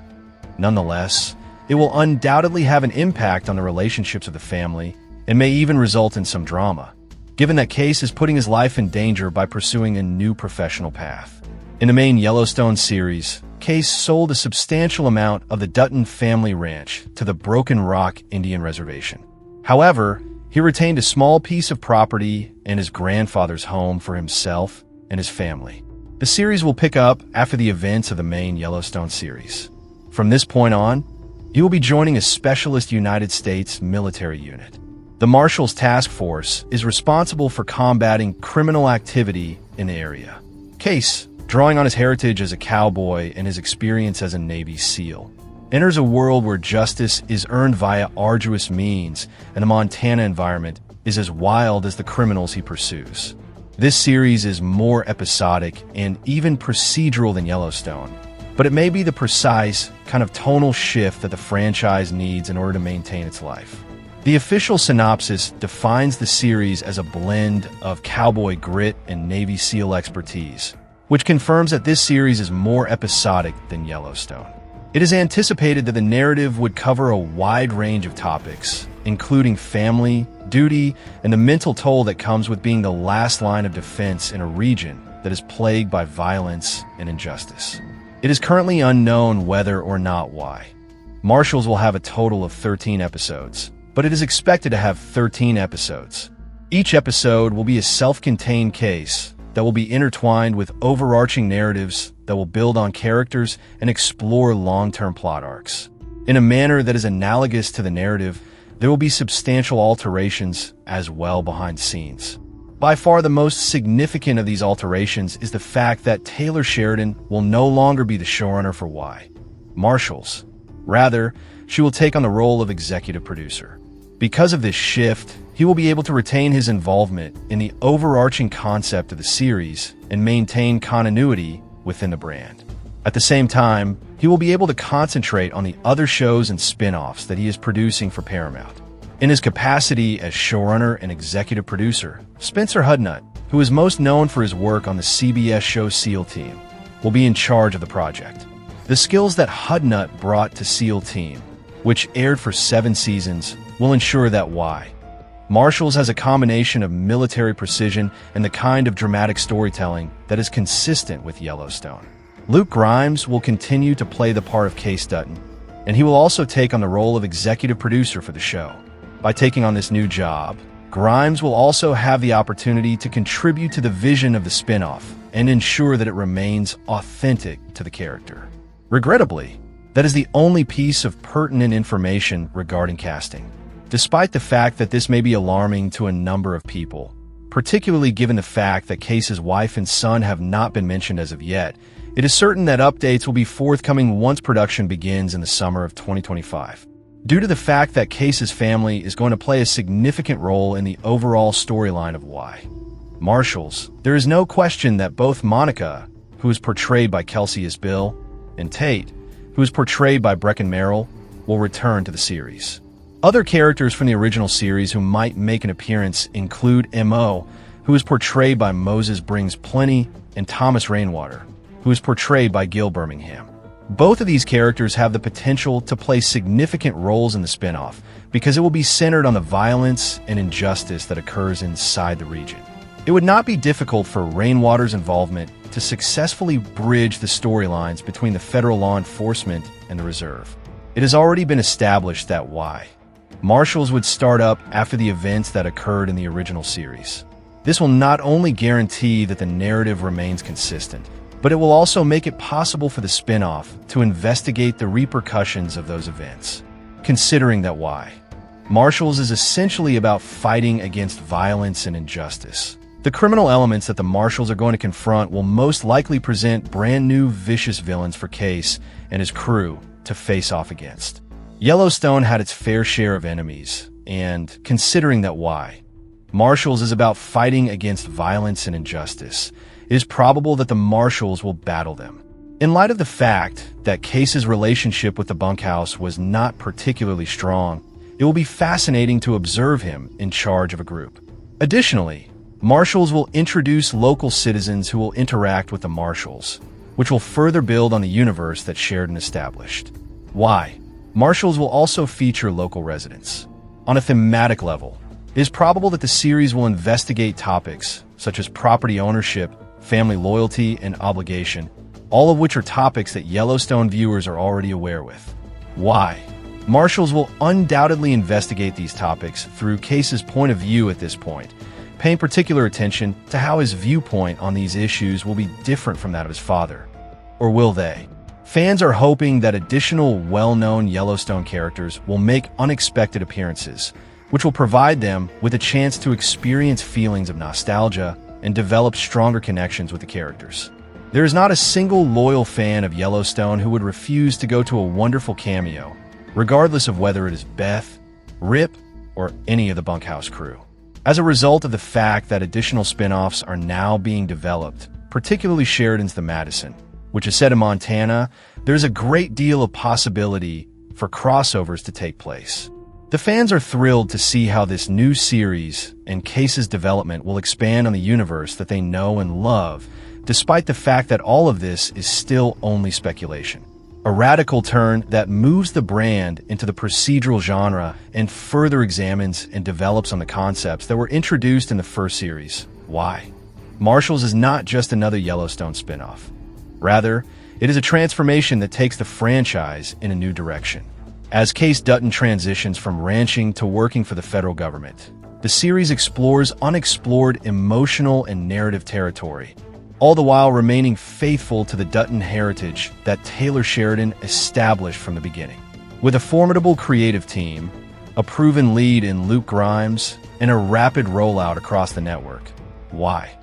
Nonetheless, it will undoubtedly have an impact on the relationships of the family and may even result in some drama, given that Kayce is putting his life in danger by pursuing a new professional path. In the main Yellowstone series, Kayce sold a substantial amount of the Dutton family ranch to the Broken Rock Indian Reservation. However, he retained a small piece of property and his grandfather's home for himself and his family. The series will pick up after the events of the main Yellowstone series. From this point on, he will be joining a specialist United States military unit. The Marshals Task Force is responsible for combating criminal activity in the area. Kayce, drawing on his heritage as a cowboy and his experience as a Navy SEAL, enters a world where justice is earned via arduous means and the Montana environment is as wild as the criminals he pursues. This series is more episodic and even procedural than Yellowstone, but it may be the precise kind of tonal shift that the franchise needs in order to maintain its life. The official synopsis defines the series as a blend of cowboy grit and Navy SEAL expertise, which confirms that this series is more episodic than Yellowstone. It is anticipated that the narrative would cover a wide range of topics, including family, duty, and the mental toll that comes with being the last line of defense in a region that is plagued by violence and injustice. It is currently unknown whether or not why. Marshals will have a total of 13 episodes, but it is expected to have 13 episodes. Each episode will be a self-contained case that will be intertwined with overarching narratives that will build on characters and explore long-term plot arcs. In a manner that is analogous to the narrative, there will be substantial alterations as well behind the scenes. By far the most significant of these alterations is the fact that Taylor Sheridan will no longer be the showrunner for Marshals. Rather, she will take on the role of executive producer. Because of this shift, he will be able to retain his involvement in the overarching concept of the series and maintain continuity within the brand. At the same time, he will be able to concentrate on the other shows and spin-offs that he is producing for Paramount. In his capacity as showrunner and executive producer, Spencer Hudnut, who is most known for his work on the CBS show SEAL Team, will be in charge of the project. The skills that Hudnut brought to SEAL Team, which aired for 7 seasons, will ensure that Marshals has a combination of military precision and the kind of dramatic storytelling that is consistent with Yellowstone. Luke Grimes will continue to play the part of Kayce Dutton, and he will also take on the role of executive producer for the show. By taking on this new job, Grimes will also have the opportunity to contribute to the vision of the spin-off and ensure that it remains authentic to the character. Regrettably, that is the only piece of pertinent information regarding casting. Despite the fact that this may be alarming to a number of people, particularly given the fact that Kayce's wife and son have not been mentioned as of yet, it is certain that updates will be forthcoming once production begins in the summer of 2025. Due to the fact that Kayce's family is going to play a significant role in the overall storyline of Marshals, there is no question that both Monica, who is portrayed by Kelsey Isbill, and Tate, who is portrayed by Brecken Merrill, will return to the series. Other characters from the original series who might make an appearance include M.O., who is portrayed by Moses Brings Plenty, and Thomas Rainwater, who is portrayed by Gil Birmingham. Both of these characters have the potential to play significant roles in the spin-off because it will be centered on the violence and injustice that occurs inside the region. It would not be difficult for Rainwater's involvement to successfully bridge the storylines between the federal law enforcement and the reserve. It has already been established that why Marshals would start up after the events that occurred in the original series. This will not only guarantee that the narrative remains consistent, but it will also make it possible for the spin-off to investigate the repercussions of those events. Considering that why Marshals is essentially about fighting against violence and injustice, the criminal elements that the Marshals are going to confront will most likely present brand new vicious villains for Kayce and his crew to face off against. Yellowstone had its fair share of enemies, and considering that why Marshals is about fighting against violence and injustice, it is probable that the Marshals will battle them. In light of the fact that Kayce's relationship with the bunkhouse was not particularly strong, it will be fascinating to observe him in charge of a group. Additionally, Marshals will introduce local citizens who will interact with the Marshals, which will further build on the universe that Sheridan established. Why Marshals will also feature local residents. On a thematic level, it is probable that the series will investigate topics such as property ownership, family loyalty, and obligation, all of which are topics that Yellowstone viewers are already aware with. Why Marshals will undoubtedly investigate these topics through Kayce's point of view at this point, paying particular attention to how his viewpoint on these issues will be different from that of his father. Or will they? Fans are hoping that additional well-known Yellowstone characters will make unexpected appearances, which will provide them with a chance to experience feelings of nostalgia and develop stronger connections with the characters. There is not a single loyal fan of Yellowstone who would refuse to go to a wonderful cameo, regardless of whether it is Beth, Rip, or any of the bunkhouse crew. As a result of the fact that additional spin-offs are now being developed, particularly Sheridan's The Madison, which is set in Montana, there's a great deal of possibility for crossovers to take place. The fans are thrilled to see how this new series and Kayce's development will expand on the universe that they know and love, despite the fact that all of this is still only speculation. A radical turn that moves the brand into the procedural genre and further examines and develops on the concepts that were introduced in the first series. Why Marshals is not just another Yellowstone spin-off. Rather, it is a transformation that takes the franchise in a new direction. As Kayce Dutton transitions from ranching to working for the federal government, the series explores unexplored emotional and narrative territory, all the while remaining faithful to the Dutton heritage that Taylor Sheridan established from the beginning. With a formidable creative team, a proven lead in Luke Grimes, and a rapid rollout across the network, why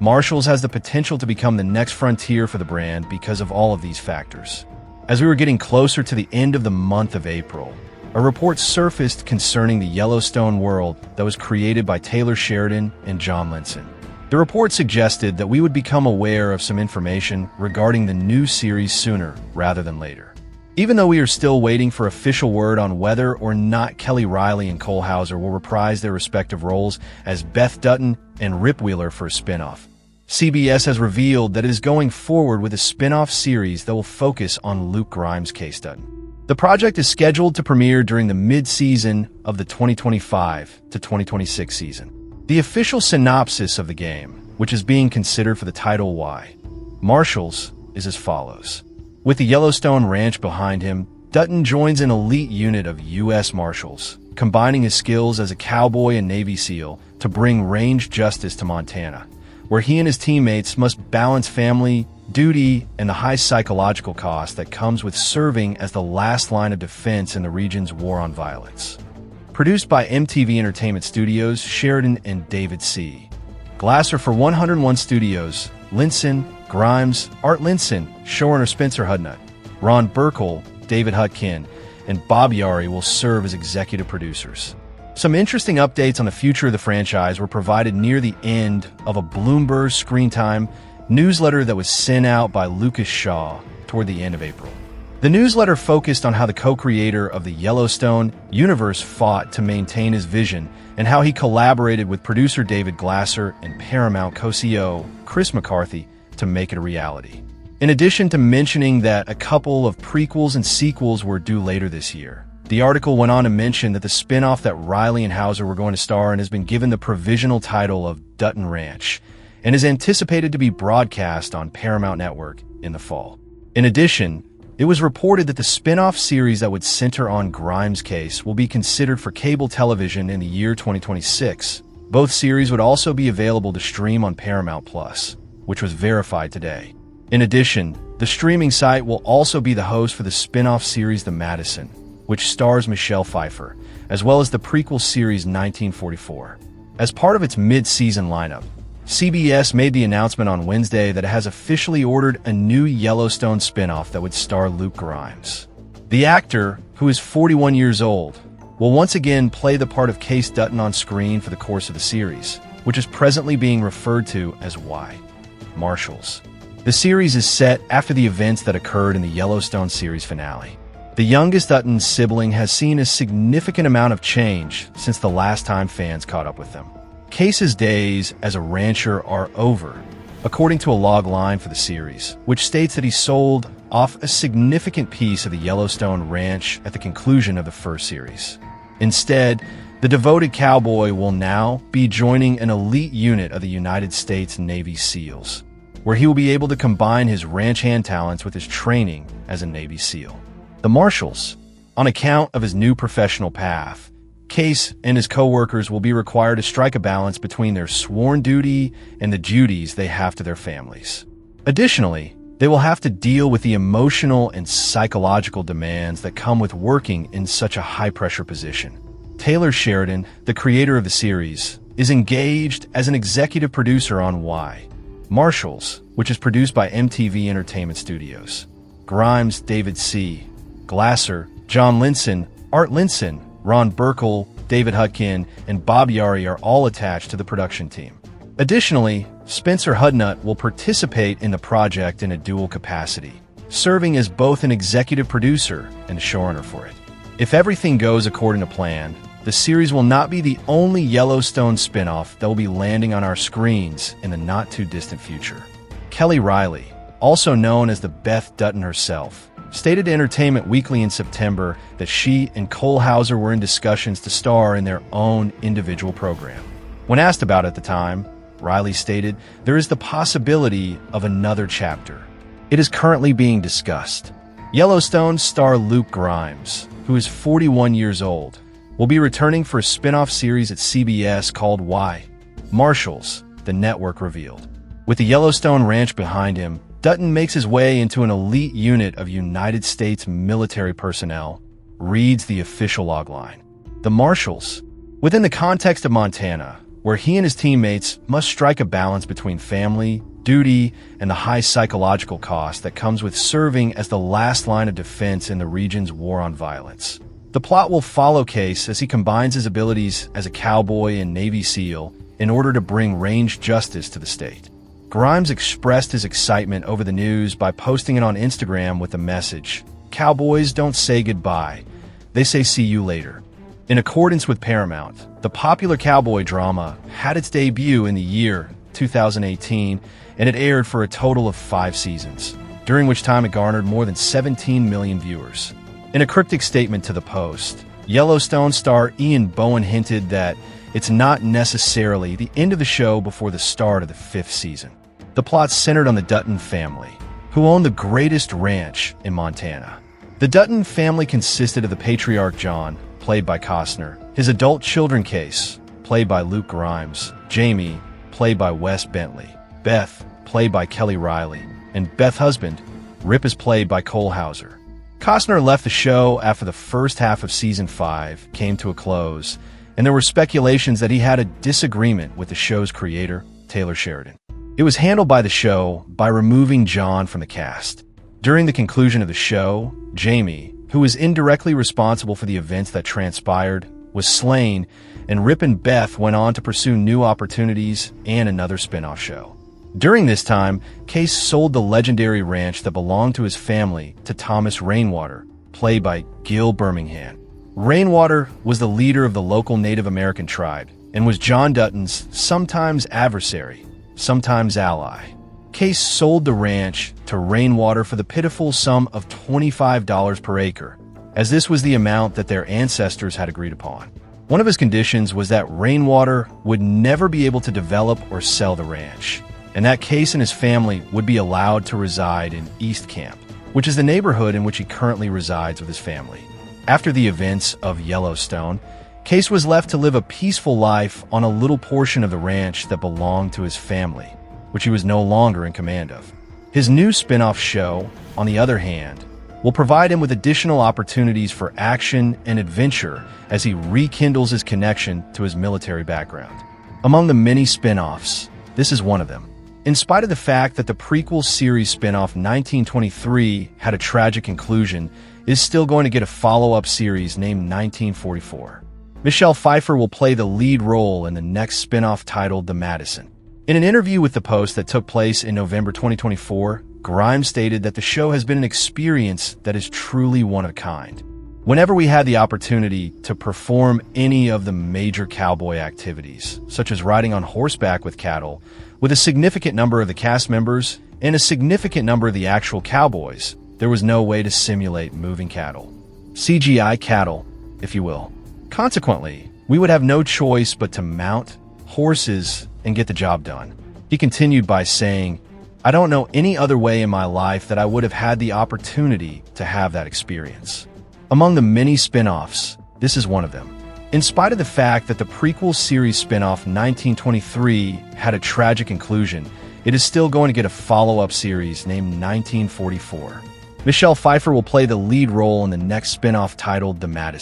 Marshals has the potential to become the next frontier for the brand because of all of these factors. As we were getting closer to the end of the month of April, a report surfaced concerning the Yellowstone world that was created by Taylor Sheridan and John Linson. The report suggested that we would become aware of some information regarding the new series sooner rather than later. Even though we are still waiting for official word on whether or not Kelly Riley and Cole Hauser will reprise their respective roles as Beth Dutton and Rip Wheeler for a spin-off, CBS has revealed that it is going forward with a spin-off series that will focus on Luke Grimes' Kayce Dutton. The project is scheduled to premiere during the mid-season of the 2025 to 2026 season. The official synopsis of the game, which is being considered for the title Why Marshals, is as follows. With the Yellowstone Ranch behind him, Dutton joins an elite unit of U.S. Marshals, combining his skills as a cowboy and Navy SEAL to bring range justice to Montana, where he and his teammates must balance family, duty, and the high psychological cost that comes with serving as the last line of defense in the region's war on violence. Produced by MTV Entertainment Studios, Sheridan and David C. Glasser for 101 Studios, Linson, Grimes, Art Linson, showrunner Spencer Hudnut, Ron Burkle, David Hutkin, and Bob Yari will serve as executive producers. Some interesting updates on the future of the franchise were provided near the end of a Bloomberg Screen Time newsletter that was sent out by Lucas Shaw toward the end of April. The newsletter focused on how the co-creator of the Yellowstone universe fought to maintain his vision and how he collaborated with producer David Glasser and Paramount co-CEO Chris McCarthy to make it a reality. In addition to mentioning that a couple of prequels and sequels were due later this year, the article went on to mention that the spin-off that Riley and Hauser were going to star in has been given the provisional title of Dutton Ranch and is anticipated to be broadcast on Paramount Network in the fall. In addition, It was reported that the spin-off series that would center on Grimes' case will be considered for cable television in the year 2026. Both series would also be available to stream on Paramount+, which was verified today. In addition, the streaming site will also be the host for the spin-off series The Madison, which stars Michelle Pfeiffer, as well as the prequel series 1944. As part of its mid-season lineup, CBS made the announcement on Wednesday that it has officially ordered a new Yellowstone spin-off that would star Luke Grimes. The actor, who is 41 years old, will once again play the part of Kayce Dutton on screen for the course of the series, which is presently being referred to as Y. Marshals. The series is set after the events that occurred in the Yellowstone series finale. The youngest Dutton sibling has seen a significant amount of change since the last time fans caught up with them. Kayce's days as a rancher are over, according to a log line for the series, which states that he sold off a significant piece of the Yellowstone ranch at the conclusion of the first series. Instead, the devoted cowboy will now be joining an elite unit of the United States Navy SEALs, where he will be able to combine his ranch hand talents with his training as a Navy SEAL. The Marshals, on account of his new professional path, Kayce and his co-workers will be required to strike a balance between their sworn duty and the duties they have to their families. Additionally, they will have to deal with the emotional and psychological demands that come with working in such a high-pressure position. Taylor Sheridan, the creator of the series, is engaged as an executive producer on Y. Marshals, which is produced by MTV Entertainment Studios. Grimes, David C. Glasser, John Linson, Art Linson, Ron Burkle, David Hutkin, and Bob Yari are all attached to the production team. Additionally, Spencer Hudnut will participate in the project in a dual capacity, serving as both an executive producer and a showrunner for it. If everything goes according to plan, the series will not be the only Yellowstone spin-off that will be landing on our screens in the not-too-distant future. Kelly Riley, also known as the Beth Dutton herself, stated to Entertainment Weekly in September that she and Cole Hauser were in discussions to star in their own individual program. When asked about it at the time, Riley stated, "There is the possibility of another chapter. It is currently being discussed." Yellowstone star Luke Grimes, who is 41 years old, will be returning for a spin-off series at CBS called Y. Marshals, the network revealed. With the Yellowstone ranch behind him, Dutton makes his way into an elite unit of United States military personnel, reads the official logline. The Marshals, within the context of Montana, where he and his teammates must strike a balance between family, duty, and the high psychological cost that comes with serving as the last line of defense in the region's war on violence. The plot will follow Kayce as he combines his abilities as a cowboy and Navy SEAL in order to bring range justice to the state. Grimes expressed his excitement over the news by posting it on Instagram with the message, "Cowboys don't say goodbye, they say see you later." In accordance with Paramount, the popular cowboy drama had its debut in the year 2018, and it aired for a total of 5 seasons, during which time it garnered more than 17 million viewers. In a cryptic statement to the Post, Yellowstone star Ian Bohen hinted that it's not necessarily the end of the show before the start of the 5th season. The plot centered on the Dutton family, who owned the greatest ranch in Montana. The Dutton family consisted of the patriarch John, played by Costner, his adult children Kayce, played by Luke Grimes, Jamie, played by Wes Bentley, Beth, played by Kelly Riley, and Beth's husband, Rip, is played by Cole Hauser. Costner left the show after the first half of Season 5 came to a close, and there were speculations that he had a disagreement with the show's creator, Taylor Sheridan. It was handled by the show by removing John from the cast. During the conclusion of the show, Jamie, who was indirectly responsible for the events that transpired, was slain, and Rip and Beth went on to pursue new opportunities and another spin-off show. During this time, Kayce sold the legendary ranch that belonged to his family to Thomas Rainwater, played by Gil Birmingham. Rainwater was the leader of the local Native American tribe and was John Dutton's sometimes adversary, sometimes ally. Kayce sold the ranch to Rainwater for the pitiful sum of $25 per acre, as this was the amount that their ancestors had agreed upon. One of his conditions was that Rainwater would never be able to develop or sell the ranch, and that Kayce and his family would be allowed to reside in East Camp. which is the neighborhood in which he currently resides with his family. After the events of Yellowstone, Kayce was left to live a peaceful life on a little portion of the ranch that belonged to his family, which he was no longer in command of. His new spin-off show, on the other hand, will provide him with additional opportunities for action and adventure as he rekindles his connection to his military background. Among the many spin-offs, this is one of them. In spite of the fact that the prequel series spin-off 1923 had a tragic conclusion, it is still going to get a follow-up series named 1944. Michelle Pfeiffer will play the lead role in the next spin-off titled thematic. In an interview with the Post that took place in November 2024, Grimes stated that the show has been an experience that is truly one of a kind. Whenever we had the opportunity to perform any of the major cowboy activities, such as riding on horseback with cattle, with a significant number of the cast members and a significant number of the actual cowboys, there was no way to simulate moving cattle. CGI cattle, if you will. Consequently, we would have no choice but to mount horses and get the job done. He continued by saying, "I don't know any other way in my life that I would have had the opportunity to have that experience." Among the many spin-offs, this is one of them. In spite of the fact that the prequel series spin-off 1923 had a tragic conclusion, it is still going to get a follow-up series named 1944. Michelle Pfeiffer will play the lead role in the next spin-off titled thematic.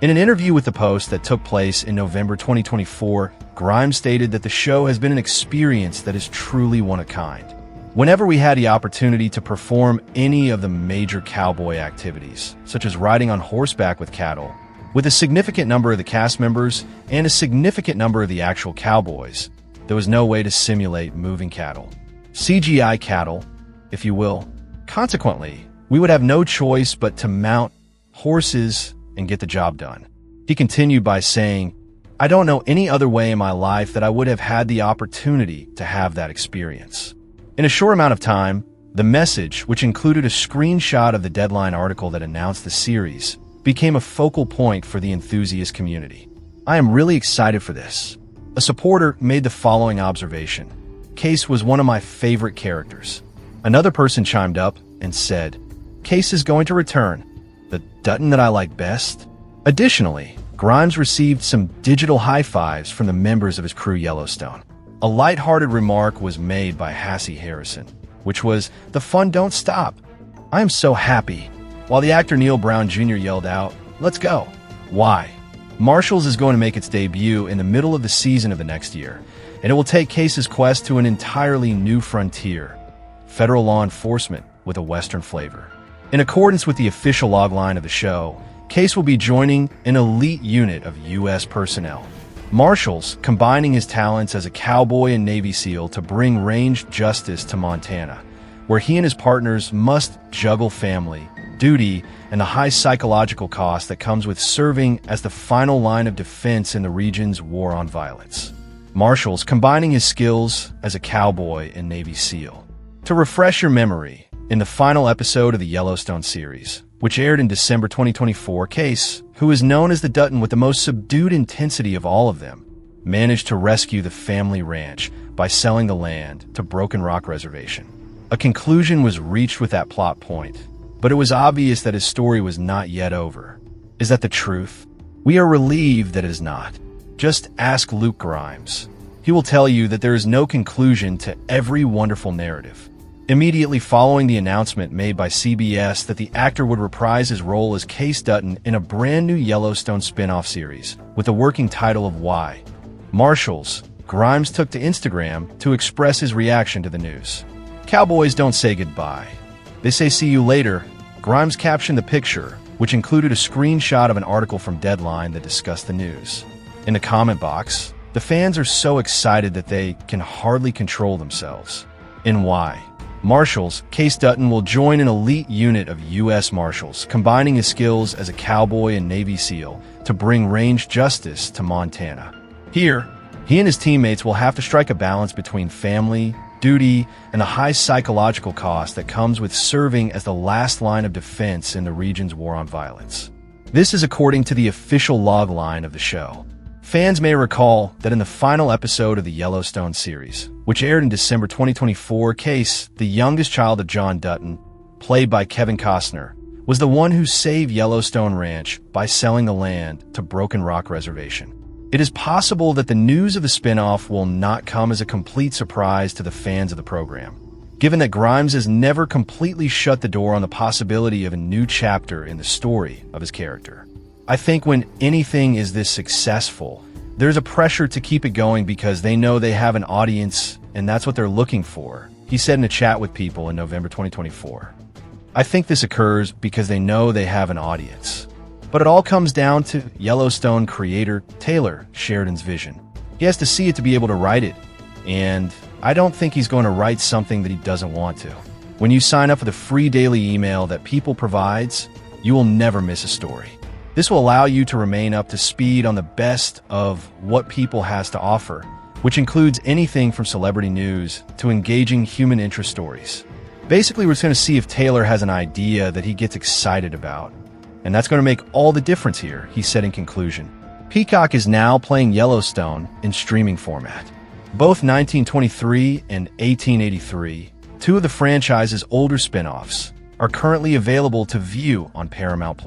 In an interview with the Post that took place in November 2024, Grimes stated that the show has been an experience that is truly one of a kind. Whenever we had the opportunity to perform any of the major cowboy activities, such as riding on horseback with cattle, with a significant number of the cast members and a significant number of the actual cowboys, there was no way to simulate moving cattle. CGI cattle, if you will. Consequently, we would have no choice but to mount horses and get the job done. He continued by saying, "I don't know any other way in my life that I would have had the opportunity to have that experience." In a short amount of time, the message, which included a screenshot of the Deadline article that announced the series, became a focal point for the enthusiast community. "I am really excited for this." A supporter made the following observation: "Kayce was one of my favorite characters." Another person chimed up and said, "Kayce is going to return. The Dutton that I like best." Additionally, Grimes received some digital high fives from the members of his crew Yellowstone. A lighthearted remark was made by Hassie Harrison, which was, "The fun don't stop. I am so happy," while the actor Neil Brown Jr. yelled out, "Let's go." Why? Marshals is going to make its debut in the middle of the season of the next year, and it will take Kayce's quest to an entirely new frontier: federal law enforcement with a Western flavor. In accordance with the official logline of the show, Kayce will be joining an elite unit of U.S. personnel. Marshals, combining his talents as a cowboy and Navy SEAL to bring ranged justice to Montana, where he and his partners must juggle family, duty, and the high psychological cost that comes with serving as the final line of defense in the region's war on violence. Marshals, combining his skills as a cowboy and Navy SEAL. To refresh your memory, in the final episode of the Yellowstone series, which aired in December 2024, Kayce, who is known as the Dutton with the most subdued intensity of all of them, managed to rescue the family ranch by selling the land to Broken Rock Reservation. A conclusion was reached with that plot point, but it was obvious that his story was not yet over. Is that the truth? We are relieved that it is not. Just ask Luke Grimes. He will tell you that there is no conclusion to every wonderful narrative. Immediately following the announcement made by CBS that the actor would reprise his role as Kayce Dutton in a brand new Yellowstone spin-off series with the working title of Why? Marshals, Grimes took to Instagram to express his reaction to the news. "Cowboys don't say goodbye. They say see you later." Grimes captioned the picture, which included a screenshot of an article from Deadline that discussed the news. In the comment box, the fans are so excited that they can hardly control themselves. In Why? Marshals, Kayce Dutton will join an elite unit of U.S. Marshals, combining his skills as a cowboy and Navy SEAL to bring ranged justice to Montana. Here, he and his teammates will have to strike a balance between family, duty, and the high psychological cost that comes with serving as the last line of defense in the region's war on violence. This is according to the official logline of the show. Fans may recall that in the final episode of the Yellowstone series, which aired in December 2024, Kayce, the youngest child of John Dutton, played by Kevin Costner, was the one who saved Yellowstone Ranch by selling the land to Broken Rock Reservation. It is possible that the news of the spinoff will not come as a complete surprise to the fans of the program, given that Grimes has never completely shut the door on the possibility of a new chapter in the story of his character. I think when anything is this successful, there's a pressure to keep it going because they know they have an audience and that's what they're looking for, he said in a chat with People in November 2024. I think this occurs because they know they have an audience. But it all comes down to Yellowstone creator Taylor Sheridan's vision. He has to see it to be able to write it, and I don't think he's going to write something that he doesn't want to. When you sign up for the free daily email that People provides, you will never miss a story. This will allow you to remain up to speed on the best of what People has to offer, which includes anything from celebrity news to engaging human interest stories. Basically, we're just going to see if Taylor has an idea that he gets excited about. And that's going to make all the difference here, he said in conclusion. Peacock is now playing Yellowstone in streaming format. Both 1923 and 1883, two of the franchise's older spin-offs, are currently available to view on Paramount+.